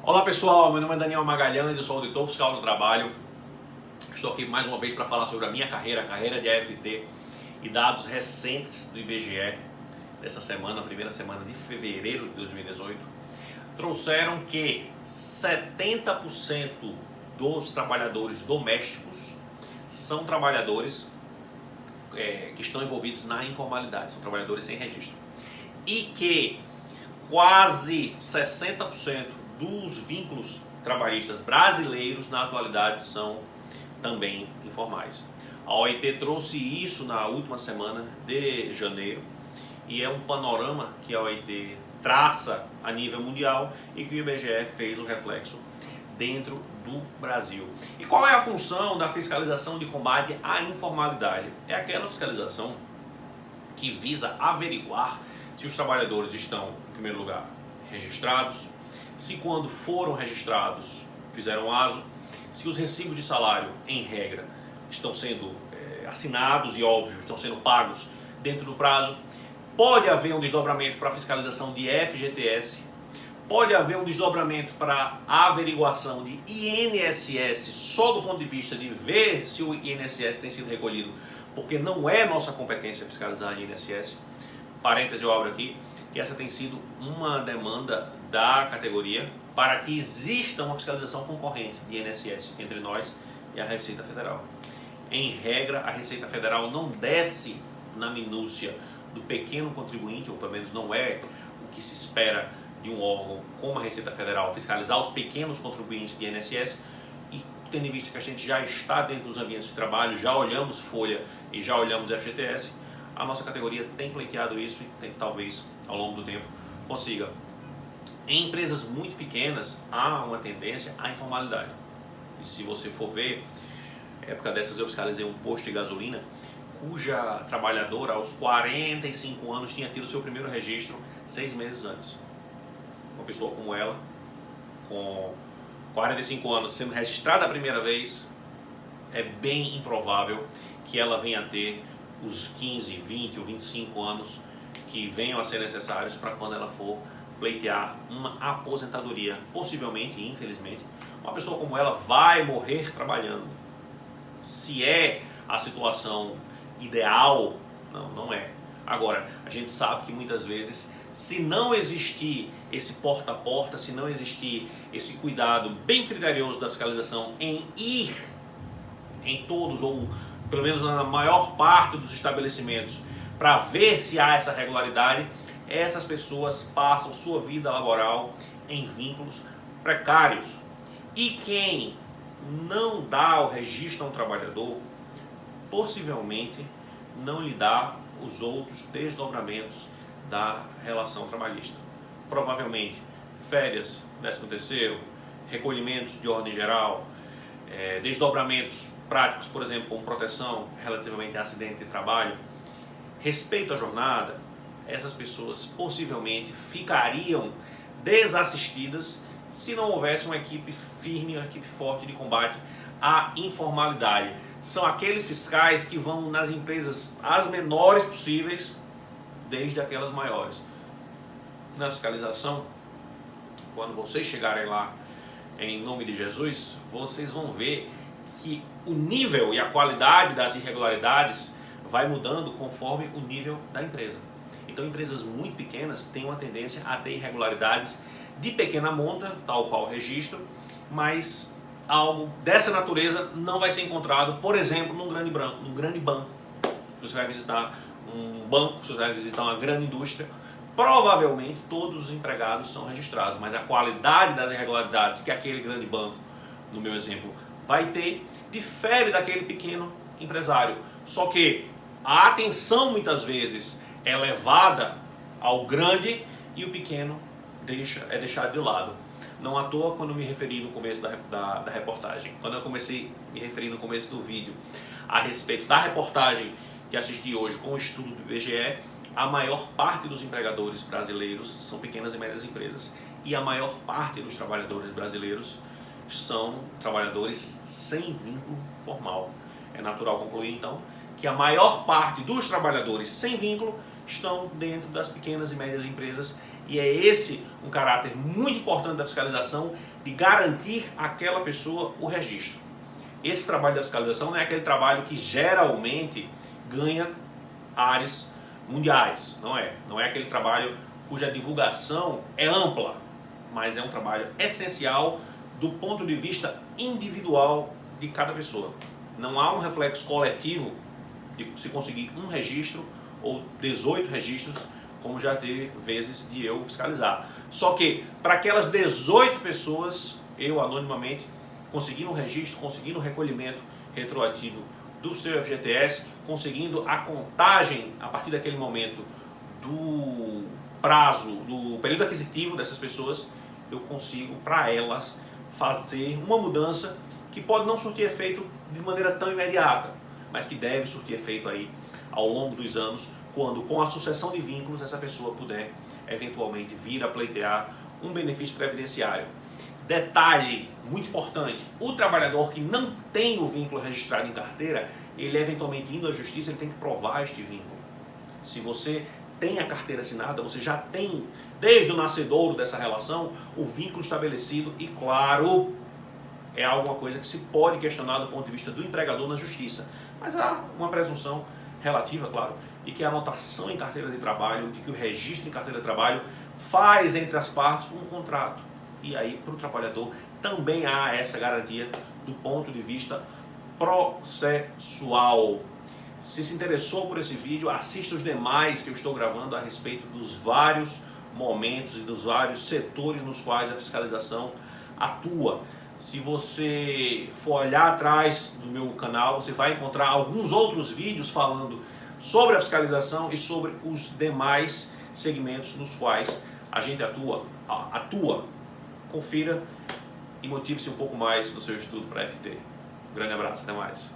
Olá pessoal, meu nome é Daniel Magalhães, eu sou auditor fiscal do trabalho. Estou aqui mais uma vez para falar sobre a minha carreira, a carreira de AFT e dados recentes do IBGE dessa semana, a primeira semana de fevereiro de 2018. Trouxeram que 70% dos trabalhadores domésticos são trabalhadores que estão envolvidos na informalidade, são trabalhadores sem registro. E que quase 60% dos vínculos trabalhistas brasileiros na atualidade são também informais. A OIT trouxe isso na última semana de janeiro e é um panorama que a OIT traça a nível mundial e que o IBGE fez o reflexo dentro do Brasil. E qual é a função da fiscalização de combate à informalidade? É aquela fiscalização que visa averiguar se os trabalhadores estão, em primeiro lugar, registrados, se quando foram registrados fizeram aso, se os recibos de salário, em regra, estão sendo assinados e, óbvio, estão sendo pagos dentro do prazo. Pode haver um desdobramento para a fiscalização de FGTS, pode haver um desdobramento para a averiguação de INSS, só do ponto de vista de ver se o INSS tem sido recolhido, porque não é nossa competência fiscalizar a INSS. Parêntese, eu abro aqui, que essa tem sido uma demanda da categoria para que exista uma fiscalização concorrente de INSS entre nós e a Receita Federal. Em regra, a Receita Federal não desce na minúcia do pequeno contribuinte, ou pelo menos não é o que se espera de um órgão como a Receita Federal, fiscalizar os pequenos contribuintes de INSS, e tendo em vista que a gente já está dentro dos ambientes de trabalho, já olhamos folha e já olhamos FGTS, a nossa categoria tem pleiteado isso e tem, talvez ao longo do tempo consiga. Em empresas muito pequenas há uma tendência à informalidade. E se você for ver, época dessas eu fiscalizei um posto de gasolina cuja trabalhadora aos 45 anos tinha tido seu primeiro registro 6 meses antes. Uma pessoa como ela, com 45 anos sendo registrada a primeira vez, é bem improvável que ela venha a ter os 15, 20 ou 25 anos que venham a ser necessários para quando ela for pleitear uma aposentadoria. Possivelmente, infelizmente, uma pessoa como ela vai morrer trabalhando. Se é a situação ideal, não é. Agora, a gente sabe que muitas vezes, se não existir esse porta a porta, se não existir esse cuidado bem criterioso da fiscalização em ir em todos, ou pelo menos na maior parte dos estabelecimentos, para ver se há essa regularidade, essas pessoas passam sua vida laboral em vínculos precários. E quem não dá o registro a um trabalhador, possivelmente não lhe dá os outros desdobramentos da relação trabalhista. Provavelmente férias, 13º, recolhimentos de ordem geral, desdobramentos práticos, por exemplo, como proteção relativamente a acidente de trabalho, respeito à jornada. Essas pessoas possivelmente ficariam desassistidas se não houvesse uma equipe firme, uma equipe forte de combate à informalidade. São aqueles fiscais que vão nas empresas as menores possíveis, desde aquelas maiores. Na fiscalização, quando vocês chegarem lá, em nome de Jesus, vocês vão ver que o nível e a qualidade das irregularidades vai mudando conforme o nível da empresa. Então, empresas muito pequenas têm uma tendência a ter irregularidades de pequena monta, tal qual o registro, mas algo dessa natureza não vai ser encontrado, por exemplo, num grande banco. Se você vai visitar um banco, se você vai visitar uma grande indústria, provavelmente todos os empregados são registrados, mas a qualidade das irregularidades que aquele grande banco, no meu exemplo, vai ter, difere daquele pequeno empresário. Só que a atenção muitas vezes é levada ao grande e o pequeno é deixado de lado. Não à toa, quando eu me referi no começo da reportagem, quando eu comecei a me referir no começo do vídeo a respeito da reportagem que assisti hoje com o estudo do IBGE, a maior parte dos empregadores brasileiros são pequenas e médias empresas. E a maior parte dos trabalhadores brasileiros são trabalhadores sem vínculo formal. É natural concluir, então, que a maior parte dos trabalhadores sem vínculo estão dentro das pequenas e médias empresas E é esse um caráter muito importante da fiscalização, de garantir àquela pessoa o registro. Esse trabalho da fiscalização não é aquele trabalho que geralmente ganha áreas mundiais, não é. Não é aquele trabalho cuja divulgação é ampla, mas é um trabalho essencial do ponto de vista individual de cada pessoa. Não há um reflexo coletivo de se conseguir um registro ou 18 registros, como já teve vezes de eu fiscalizar. Só que para aquelas 18 pessoas, eu anonimamente, conseguindo um registro, conseguindo o recolhimento retroativo do seu FGTS, conseguindo a contagem a partir daquele momento do prazo, do período aquisitivo dessas pessoas, eu consigo para elas fazer uma mudança que pode não surtir efeito de maneira tão imediata, mas que deve surtir efeito aí ao longo dos anos, quando com a sucessão de vínculos essa pessoa puder eventualmente vir a pleitear um benefício previdenciário. Detalhe muito importante, o trabalhador que não tem o vínculo registrado em carteira, ele eventualmente indo à justiça, ele tem que provar este vínculo. Se você tem a carteira assinada, você já tem, desde o nascedouro dessa relação, o vínculo estabelecido e, claro, é alguma coisa que se pode questionar do ponto de vista do empregador na justiça. Mas há uma presunção relativa, claro, de que a anotação em carteira de trabalho, de que o registro em carteira de trabalho faz entre as partes um contrato. E aí, para o trabalhador, também há essa garantia do ponto de vista processual. Se interessou por esse vídeo, assista os demais que eu estou gravando a respeito dos vários momentos e dos vários setores nos quais a fiscalização atua. Se você for olhar atrás do meu canal, você vai encontrar alguns outros vídeos falando sobre a fiscalização e sobre os demais segmentos nos quais a gente atua. Confira e motive-se um pouco mais no seu estudo para FT. Um grande abraço, até mais.